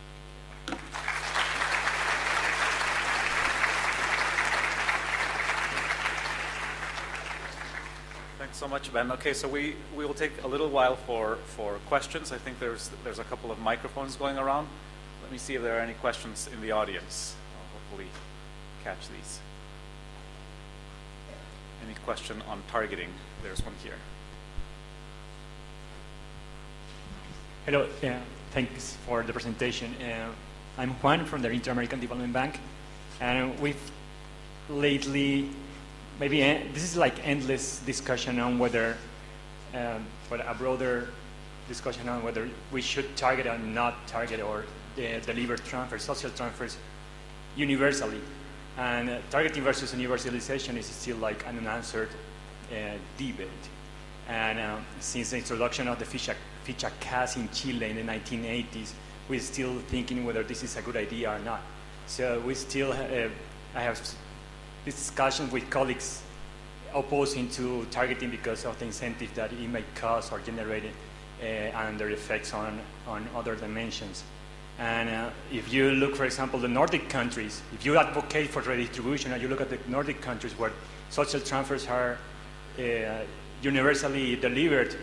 Thanks so much, Ben. Okay, so we will take a little while for questions. I think there's a couple of microphones going around. Let me see if there are any questions in the audience. I'll hopefully catch these. Any question on targeting? There's one here. Hello, thanks for the presentation. I'm Juan from the Inter-American Development Bank, and we've lately, this is like endless discussion on whether, but a broader discussion on whether we should target or not target or deliver transfers, social transfers universally. And targeting versus universalization is still like an unanswered debate. And since the introduction of the ficha CAS in Chile in the 1980s, we're still thinking whether this is a good idea or not. So we still, I have discussions with colleagues opposing to targeting because of the incentive that it may cause or generate and their effects on other dimensions. And if you look, for example, the Nordic countries, if you advocate for redistribution and you look at the Nordic countries where social transfers are universally delivered,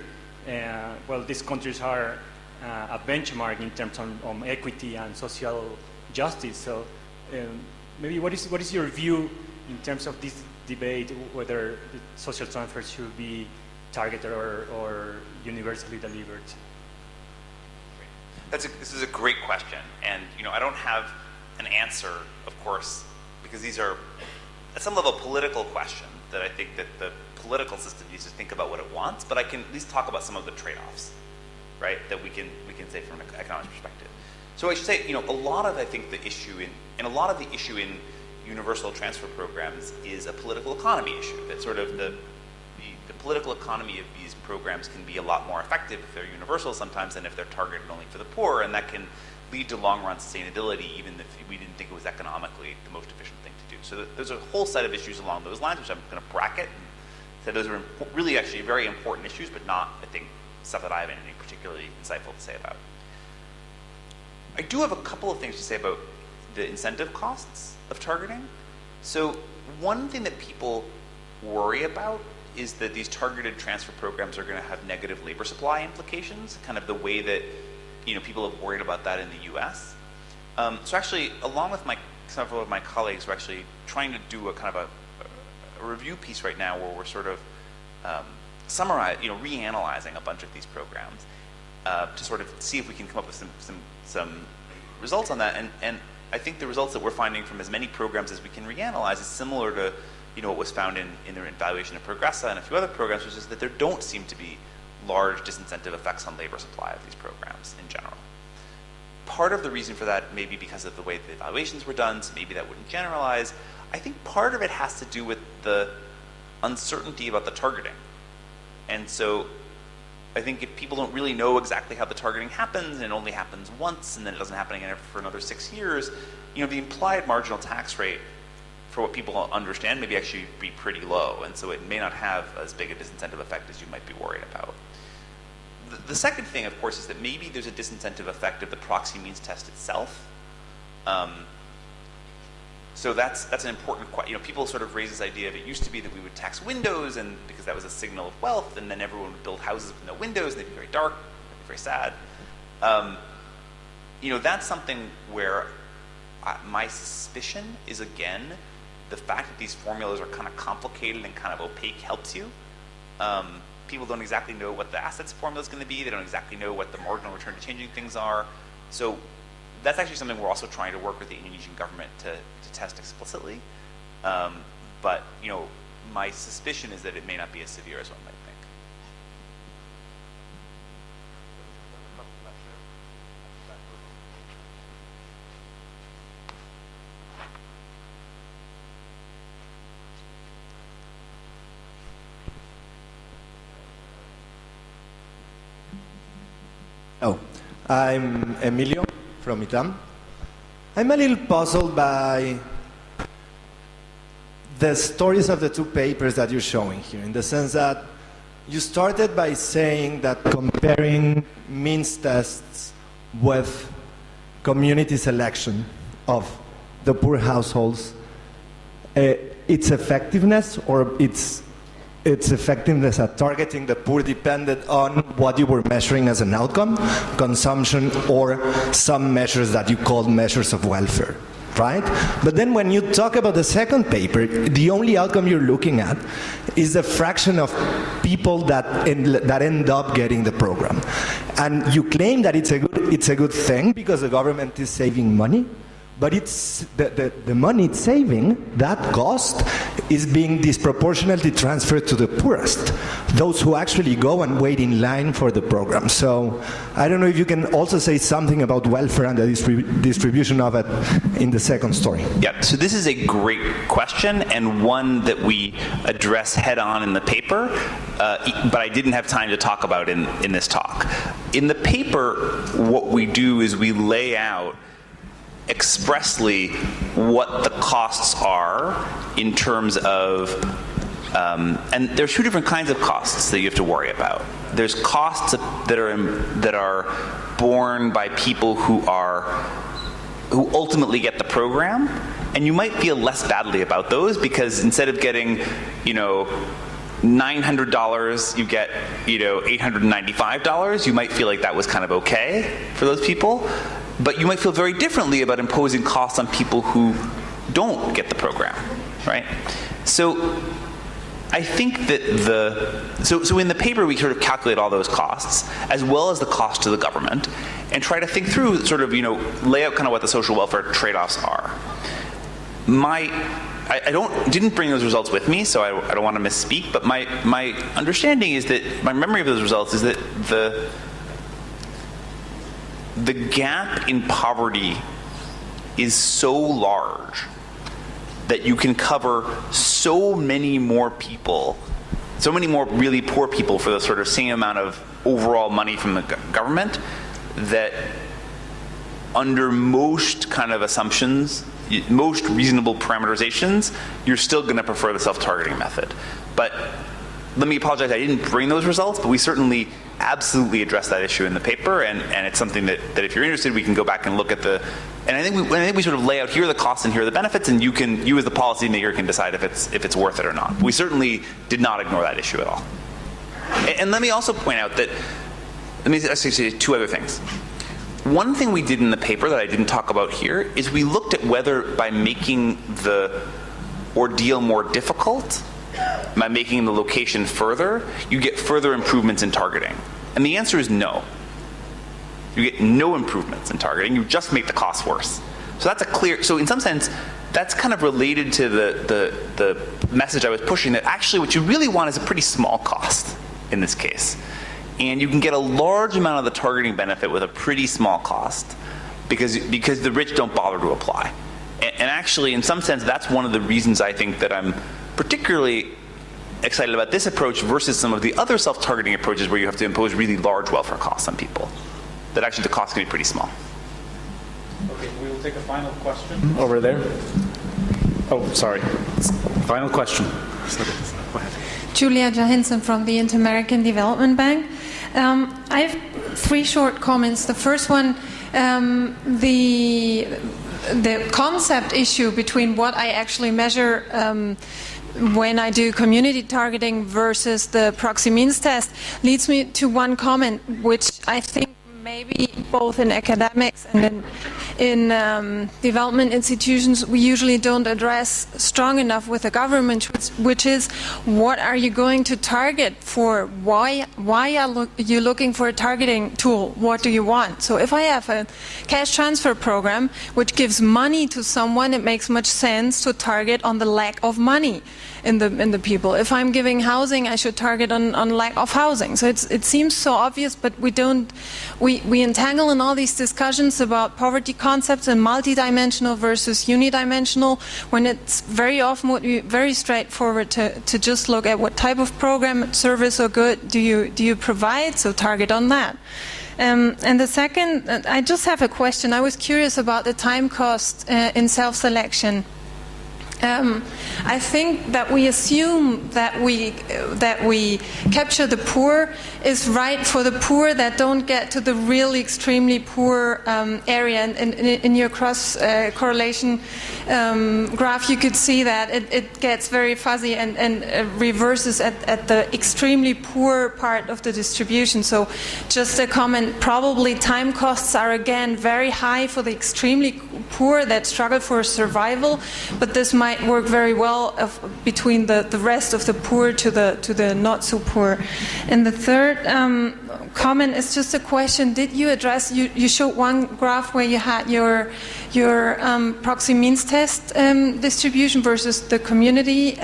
well, these countries are a benchmark in terms of equity and social justice. So maybe what is your view in terms of this debate, whether the social transfers should be targeted or universally delivered? This is a great question, and I don't have an answer, of course, because these are at some level a political question that I think that the political system needs to think about what it wants. But I can at least talk about some of the trade-offs, right? That we can say from an economic perspective. So I should say, a lot of the issue in universal transfer programs is a political economy issue. That sort of the political economy of these programs can be a lot more effective if they're universal sometimes than if they're targeted only for the poor, and that can lead to long-run sustainability even if we didn't think it was economically the most efficient thing to do. So there's a whole set of issues along those lines, which I'm going to bracket and say those are really actually very important issues, but not, I think, stuff that I have anything particularly insightful to say about. I do have a couple of things to say about the incentive costs of targeting. So one thing that people worry about is that these targeted transfer programs are going to have negative labor supply implications, kind of the way that people have worried about that in the U.S. So actually, along with several of my colleagues, we're actually trying to do a kind of a review piece right now where we're sort of reanalyzing a bunch of these programs to sort of see if we can come up with some results on that. And I think the results that we're finding from as many programs as we can reanalyze is similar to what was found in the evaluation of Progressa and a few other programs, which is that there don't seem to be large disincentive effects on labor supply of these programs in general. Part of the reason for that may be because of the way the evaluations were done, so maybe that wouldn't generalize. I think part of it has to do with the uncertainty about the targeting. And so I think if people don't really know exactly how the targeting happens, and it only happens once, and then it doesn't happen again for another 6 years, the implied marginal tax rate for what people understand maybe actually be pretty low, and so it may not have as big a disincentive effect as you might be worried about. The second thing, of course, is that maybe there's a disincentive effect of the proxy means test itself. So that's an important question. People sort of raise this idea of it used to be that we would tax windows, and because that was a signal of wealth, and then everyone would build houses with no windows, and they'd be very dark, they'd be very sad. That's something where my suspicion is, again, the fact that these formulas are kind of complicated and kind of opaque helps you. People don't exactly know what the assets formula is going to be. They don't exactly know what the marginal return to changing things are. So that's actually something we're also trying to work with the Indonesian government to test explicitly. But my suspicion is that it may not be as severe as one might think. Oh, I'm Emilio from ITAM. I'm a little puzzled by the stories of the two papers that you're showing here, in the sense that you started by saying that comparing means tests with community selection of the poor households, its effectiveness or its effectiveness at targeting the poor depended on what you were measuring as an outcome, consumption, or some measures that you called measures of welfare, right? But then when you talk about the second paper, the only outcome you're looking at is the fraction of people that end up getting the program. And you claim that it's a good thing because the government is saving money, but it's the money it's saving, that cost, is being disproportionately transferred to the poorest, those who actually go and wait in line for the program. So I don't know if you can also say something about welfare and the distribution of it in the second story. Yeah, so this is a great question, and one that we address head on in the paper, but I didn't have time to talk about in this talk. In the paper, what we do is we lay out expressly what the costs are in terms of, and there's two different kinds of costs that you have to worry about. There's costs that are borne by people who ultimately get the program, and you might feel less badly about those because instead of getting, $900, you get, $895. You might feel like that was kind of okay for those people. But you might feel very differently about imposing costs on people who don't get the program, right? So I think that so in the paper we sort of calculate all those costs as well as the cost to the government and try to think through sort of, lay out kind of what the social welfare trade-offs are. I didn't bring those results with me, so I don't want to misspeak, but my understanding is that, my memory of those results is that the gap in poverty is so large that you can cover so many more people, so many more really poor people for the sort of same amount of overall money from the government, that under most kind of assumptions, most reasonable parameterizations, you're still going to prefer the self-targeting method. But let me apologize, I didn't bring those results, but we certainly absolutely address that issue in the paper, and it's something that if you're interested, we can go back and look at the, and I think we sort of lay out here are the costs and here are the benefits, and you as the policymaker can decide if it's worth it or not. We certainly did not ignore that issue at all. And let me also point out that, let me say two other things. One thing we did in the paper that I didn't talk about here is we looked at whether by making the ordeal more difficult, by making the location further, you get further improvements in targeting. And the answer is no. You get no improvements in targeting, you just make the cost worse. So that's a clear, so in some sense, that's kind of related to the message I was pushing, that actually what you really want is a pretty small cost in this case. And you can get a large amount of the targeting benefit with a pretty small cost because the rich don't bother to apply. And actually, in some sense, that's one of the reasons I think that I'm particularly excited about this approach versus some of the other self-targeting approaches where you have to impose really large welfare costs on people. That actually the cost can be pretty small. Okay, we will take a final question over there. Oh, sorry. Final question. Go ahead. Julia Johansson from the Inter-American Development Bank. I have 3 short comments. The first one, the concept issue between what I actually measure when I do community targeting versus the proxy means test leads me to one comment, which I think maybe both in academics and in development institutions we usually don't address strong enough with the government, which is what are you going to target for? Why are you looking for a targeting tool? What do you want? So if I have a cash transfer program which gives money to someone, it makes much sense to target on the lack of money in the people. If I'm giving housing, I should target on lack of housing. So it seems so obvious, but we entangle in all these discussions about poverty concepts and multidimensional versus unidimensional, when it's very often would be very straightforward to just look at what type of program, service or good do you provide, so target on that. And the second, I just have a question. I was curious about the time cost in self-selection. I think that we assume that we capture the poor is right for the poor that don't get to the really extremely poor area. And in your cross correlation graph, you could see that it gets very fuzzy and reverses at the extremely poor part of the distribution. So just a comment, probably time costs are again very high for the extremely poor that struggle for survival, but this might work very well between the rest of the poor to the not so poor. And the third comment is just a question. Did you address, you showed one graph where you had your proxy means test distribution versus the community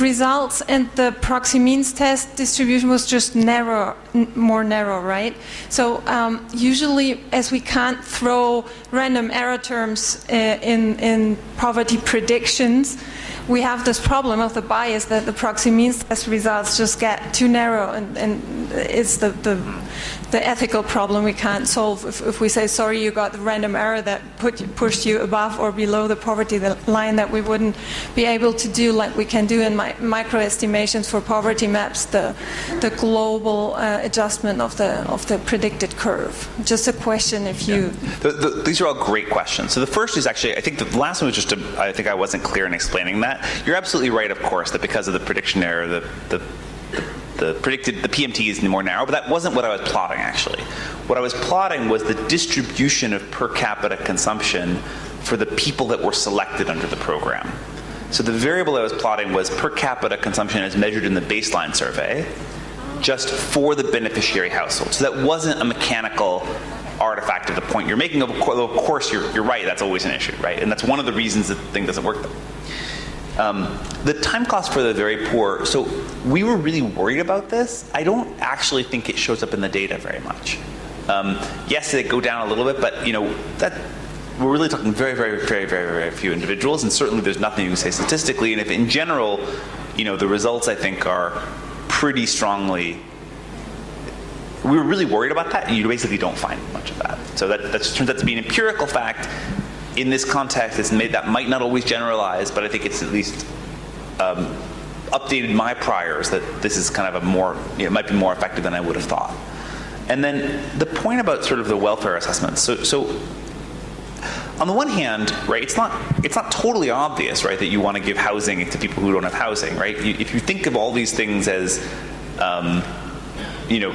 results, and the proxy means test distribution was just more narrow, right? So usually, as we can't throw random error terms in poverty predictions, we have this problem of the bias that the proxy means test results just get too narrow, and it's the ethical problem we can't solve if we say, sorry, you got the random error that pushed you above or below the poverty line, that we wouldn't be able to do like we can do in micro estimations for poverty maps, the global adjustment of the predicted curve. Just a question if you... These are all great questions. So the first is actually, I think the last one was just, I think I wasn't clear in explaining that. You're absolutely right, of course, that because of the prediction error, the PMT is more narrow, but that wasn't what I was plotting, actually. What I was plotting was the distribution of per capita consumption for the people that were selected under the program. So the variable I was plotting was per capita consumption as measured in the baseline survey, just for the beneficiary household. So that wasn't a mechanical artifact of the point you're making. Of course, you're right, that's always an issue, right? And that's one of the reasons that the thing doesn't work, though. The time cost for the very poor, so we were really worried about this. I don't actually think it shows up in the data very much. Yes, they go down a little bit, but that we're really talking very, very, very, very, very few individuals, and certainly there's nothing you can say statistically. And if in general, the results I think are pretty strongly. We were really worried about that, and you basically don't find much of that. So that turns out to be an empirical fact. In this context, that might not always generalize, but I think it's at least updated my priors that this is kind of a more, it might be more effective than I would have thought. And then the point about sort of the welfare assessments. So on the one hand, right, it's not totally obvious, right, that you want to give housing to people who don't have housing, right? If you think of all these things as,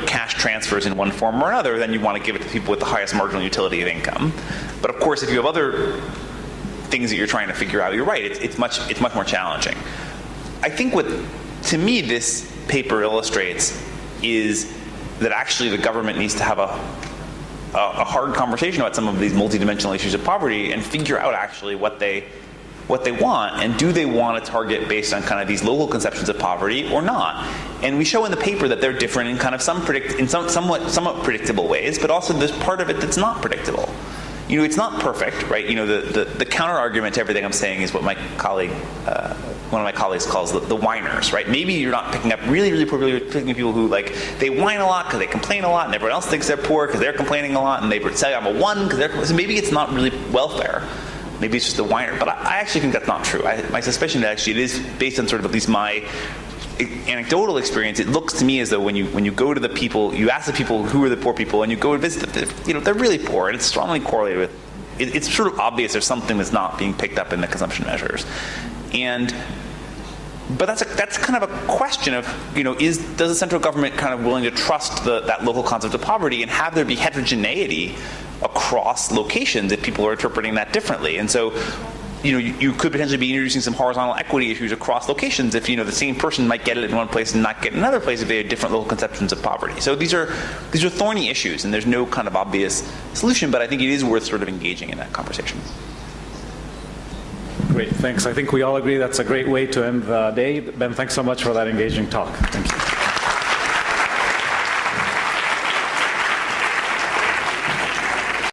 cash transfers in one form or another, then you want to give it to people with the highest marginal utility of income. But of course, if you have other things that you're trying to figure out, you're right, it's much more challenging. I think what, to me, this paper illustrates is that actually the government needs to have a hard conversation about some of these multidimensional issues of poverty and figure out actually what they want, and do they want to target based on kind of these local conceptions of poverty or not. And we show in the paper that they're different in kind of somewhat predictable ways, but also there's part of it that's not predictable. It's not perfect, right? The counter argument to everything I'm saying is what my colleague, one of my colleagues calls the whiners, right? Maybe you're not picking up really, really poor people, you're picking up people who they whine a lot because they complain a lot, and everyone else thinks they're poor because they're complaining a lot, and they say I'm a 1 because so maybe it's not really welfare. Maybe it's just a whiner. But I actually think that's not true. My suspicion that actually it is based on sort of at least my anecdotal experience. It looks to me as though when you go to the people, you ask the people who are the poor people, and you go and visit them, they're really poor, and it's strongly correlated with. It's sort of obvious there's something that's not being picked up in the consumption measures, but that's kind of a question of does the central government kind of willing to trust that local concept of poverty and have there be heterogeneity across locations if people are interpreting that differently? And so you could potentially be introducing some horizontal equity issues across locations if the same person might get it in one place and not get it in another place if they have different local conceptions of poverty. So these are thorny issues, and there's no kind of obvious solution, but I think it is worth sort of engaging in that conversation. Great, thanks. I think we all agree that's a great way to end the day. Ben, thanks so much for that engaging talk. Thank you.